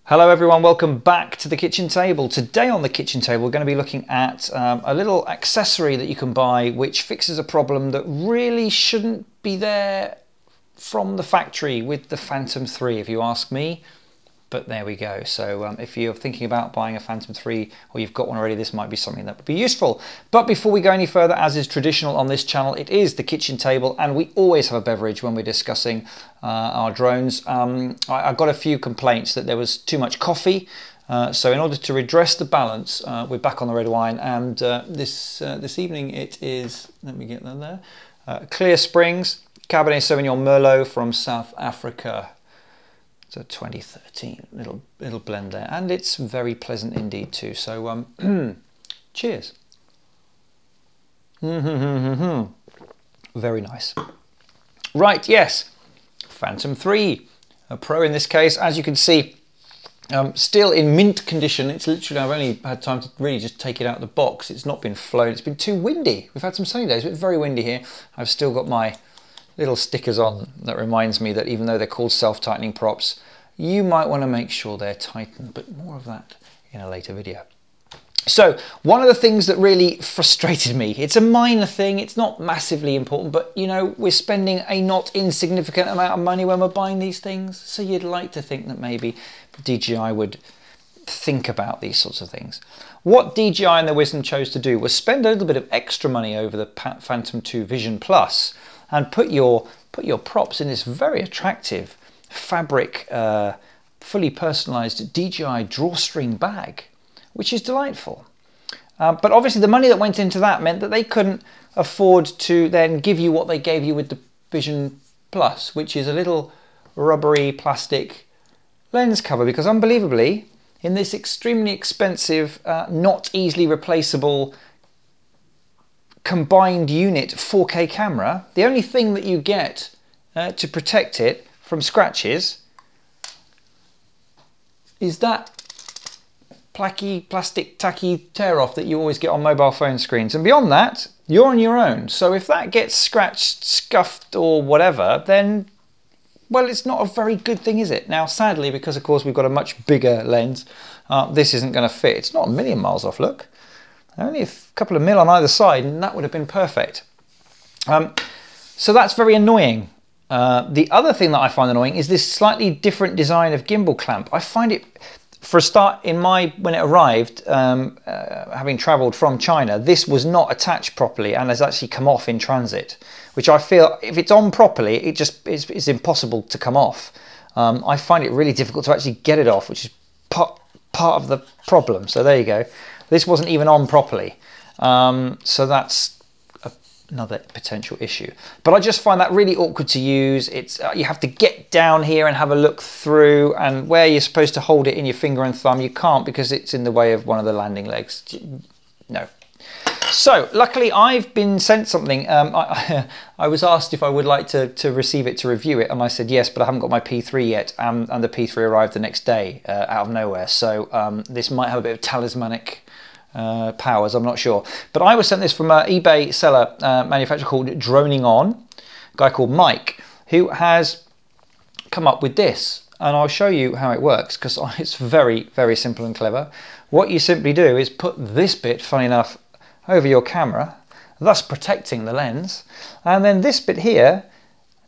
Hello everyone, welcome back to the kitchen table. Today on the kitchen table we're going to be looking at a little accessory that you can buy which fixes a problem that really shouldn't be there from the factory with the Phantom 3 if you ask me. But there we go. So if you're thinking about buying a Phantom 3 or you've got one already, this might be something that would be useful. But before we go any further, as is traditional on this channel, it is the kitchen table and we always have a beverage when we're discussing our drones. I got a few complaints that there was too much coffee. So in order to redress the balance, we're back on the red wine, and this evening it is, let me get that there, Clear Springs Cabernet Sauvignon Merlot from South Africa. It's a 2013 little blend there, and it's very pleasant indeed too. So cheers. Very nice. Right, yes, Phantom 3, a Pro in this case, as you can see, still in mint condition. It's literally, I've only had time to really just take it out of the box. It's not been flown, it's been too windy. We've had some sunny days, but it's very windy here. I've still got my little stickers on that reminds me that even though they're called self-tightening props, you might want to make sure they're tightened, but more of that in a later video. So one of the things that really frustrated me, it's a minor thing, it's not massively important, but you know, we're spending a not insignificant amount of money when we're buying these things, so you'd like to think that maybe DJI would think about these sorts of things. What DJI and their wisdom chose to do was spend a little bit of extra money over the Phantom 2 Vision Plus and put your props in this very attractive fabric, fully personalized DJI drawstring bag, which is delightful. But obviously the money that went into that meant that they couldn't afford to then give you what they gave you with the Vision Plus, which is a little rubbery plastic lens cover, because unbelievably, in this extremely expensive, not easily replaceable combined unit 4K camera, the only thing that you get to protect it from scratches is that plastic tacky tear off that you always get on mobile phone screens, and beyond that you're on your own. So if that gets scratched, scuffed or whatever, then well, it's not a very good thing, is it? Now sadly, because of course we've got a much bigger lens, this isn't going to fit. It's not a million miles off, look. Only a couple of mil on either side, and that would have been perfect. So that's very annoying. The other thing that I find annoying is this slightly different design of gimbal clamp. I find it, for a start, when it arrived, having travelled from China, this was not attached properly and has actually come off in transit, which I feel, if it's on properly, it's impossible to come off. I find it really difficult to actually get it off, which is part of the problem. So there you go. This wasn't even on properly, so that's another potential issue. But I just find that really awkward to use. It's you have to get down here and have a look through, and where you're supposed to hold it in your finger and thumb, you can't because it's in the way of one of the landing legs. No. So luckily I've been sent something. I was asked if I would like to receive it, to review it, and I said yes, but I haven't got my P3 yet, and the P3 arrived the next day out of nowhere. So this might have a bit of talismanic powers, I'm not sure. But I was sent this from an eBay seller, manufacturer called Droning On, a guy called Mike, who has come up with this. And I'll show you how it works, because it's very, very simple and clever. What you simply do is put this bit, funny enough, over your camera, thus protecting the lens. And then this bit here,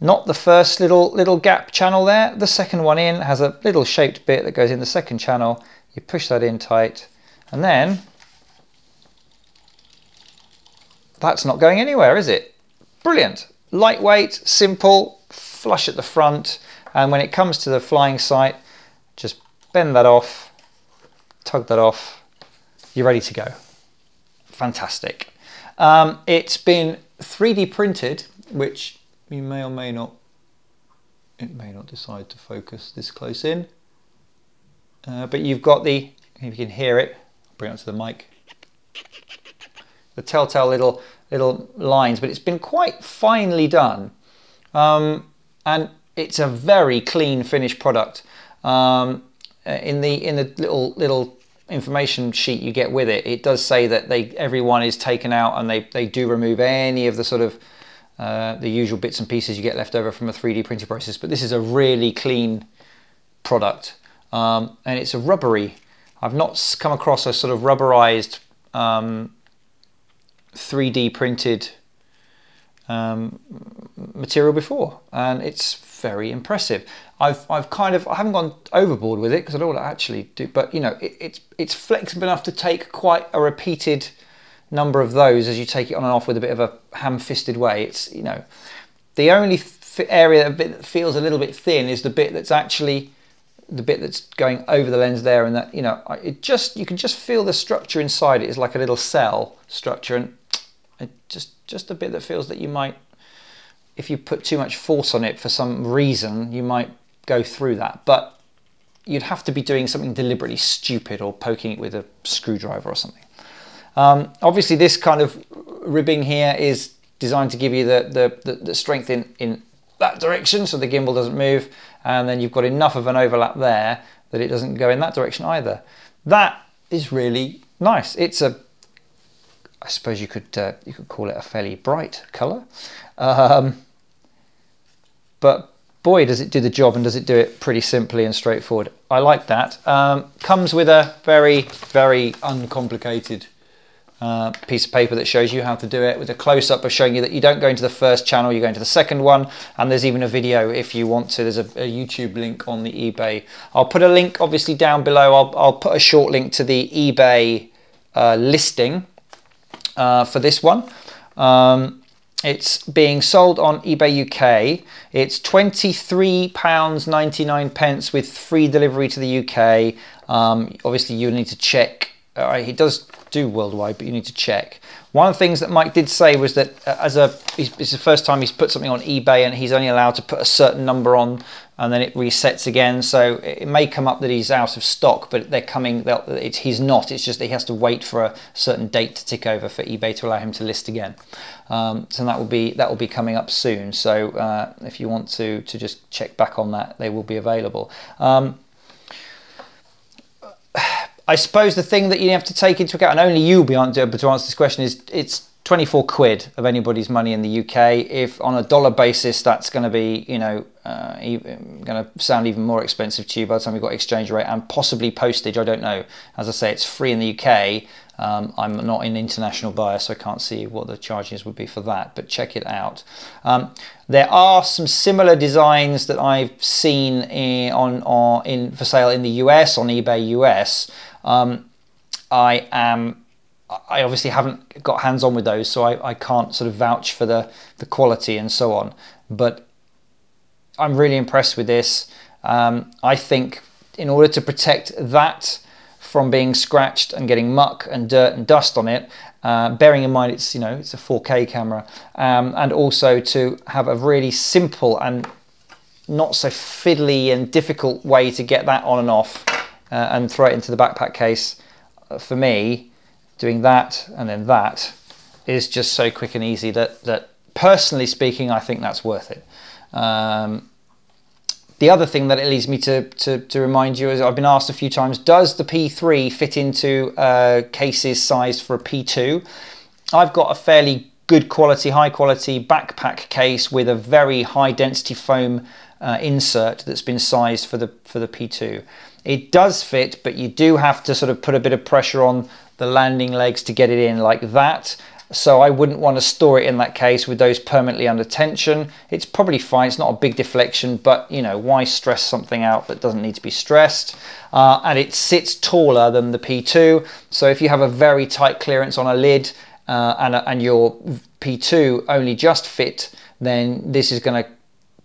not the first little gap channel there, the second one in has a little shaped bit that goes in the second channel. You push that in tight, and then that's not going anywhere, is it? Brilliant. Lightweight, simple, flush at the front, and when it comes to the flying sight, just bend that off, tug that off, you're ready to go. Fantastic. It's been 3D printed, which you may or may not, it may not decide to focus this close in, but you've got the, if you can hear it, I'll bring it onto the mic, the telltale little lines, but it's been quite finely done, and it's a very clean finished product. In the little information sheet you get with it, it does say that everyone is taken out, and they do remove any of the sort of the usual bits and pieces you get left over from a 3D printing process. But this is a really clean product. and it's a rubbery. I've not come across a sort of rubberized 3D printed material before, and it's very impressive. I haven't gone overboard with it because I don't want to actually do, but you know, it's flexible enough to take quite a repeated number of those as you take it on and off with a bit of a ham-fisted way. It's, you know, the only area that feels a little bit thin is the bit that's actually the bit that's going over the lens there, and that, you know, you can just feel the structure inside it is like a little cell structure, and it just a bit that feels that you might, if you put too much force on it for some reason, you might go through that. But you'd have to be doing something deliberately stupid or poking it with a screwdriver or something. Obviously this kind of ribbing here is designed to give you the strength in that direction so the gimbal doesn't move, and then you've got enough of an overlap there that it doesn't go in that direction either. That is really nice. It's a, I suppose you could call it a fairly bright colour, but boy does it do the job, and does it do it pretty simply and straightforward. I like that. Comes with a very, very uncomplicated piece of paper that shows you how to do it, with a close-up of showing you that you don't go into the first channel, you go into the second one, and there's even a video if you want to. There's a YouTube link on the eBay. I'll put a link obviously down below. I'll put a short link to the eBay listing for this one. It's being sold on eBay UK. It's £23.99 with free delivery to the UK. Obviously you need to check. He does do worldwide, but you need to check. One of the things that Mike did say was that it's the first time he's put something on eBay, and he's only allowed to put a certain number on, and then it resets again. So it may come up that he's out of stock, but they're coming. He's not. It's just that he has to wait for a certain date to tick over for eBay to allow him to list again. So that will be coming up soon. So if you want to just check back on that, they will be available. I suppose the thing that you have to take into account, and only you'll be able to answer this question, is it's 24 quid of anybody's money in the UK. If on a dollar basis, that's going to be, you know, going to sound even more expensive to you by the time you've got exchange rate and possibly postage. I don't know. As I say, it's free in the UK. I'm not an international buyer, so I can't see what the charges would be for that, but check it out. There are some similar designs that I've seen for sale in the US on eBay US. I obviously haven't got hands-on with those, so I can't sort of vouch for the quality and so on, but I'm really impressed with this. I think in order to protect that from being scratched and getting muck and dirt and dust on it, bearing in mind it's, you know, it's a 4K camera, and also to have a really simple and not so fiddly and difficult way to get that on and off and throw it into the backpack case, for me, doing that and then that is just so quick and easy that personally speaking, I think that's worth it. The other thing that it leads me to remind you is, I've been asked a few times, does the P3 fit into cases sized for a P2? I've got a fairly good quality, high quality backpack case with a very high density foam insert that's been sized for the P2. It does fit, but you do have to sort of put a bit of pressure on the landing legs to get it in like that. So I wouldn't want to store it in that case with those permanently under tension. It's probably fine, it's not a big deflection, but you know, why stress something out that doesn't need to be stressed? And it sits taller than the P2, so if you have a very tight clearance on a lid and your P2 only just fit, then this is going to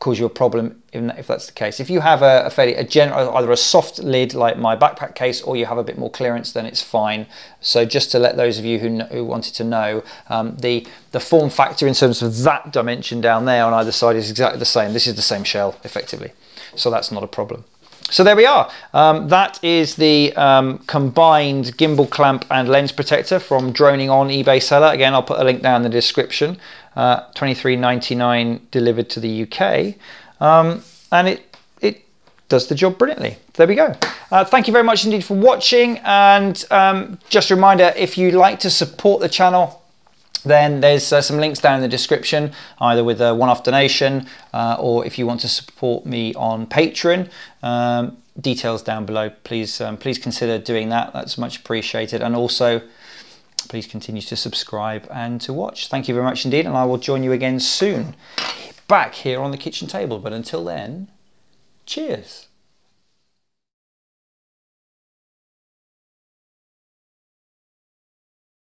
cause you a problem if that's the case. If you have a general, either a soft lid like my backpack case, or you have a bit more clearance, then it's fine. So just to let those of you who wanted to know, the form factor in terms of that dimension down there on either side is exactly the same. This is the same shell effectively, so that's not a problem. So there we are. That is the combined gimbal clamp and lens protector from Droning On eBay seller. Again, I'll put a link down in the description. $23.99 delivered to the UK, and it does the job brilliantly. There we go. Thank you very much indeed for watching, and just a reminder, if you'd like to support the channel, then there's some links down in the description, either with a one-off donation or if you want to support me on Patreon. details down below. Please please consider doing that. That's much appreciated. And also please continue to subscribe and to watch. Thank you very much indeed, and I will join you again soon back here on the kitchen table. But until then, cheers.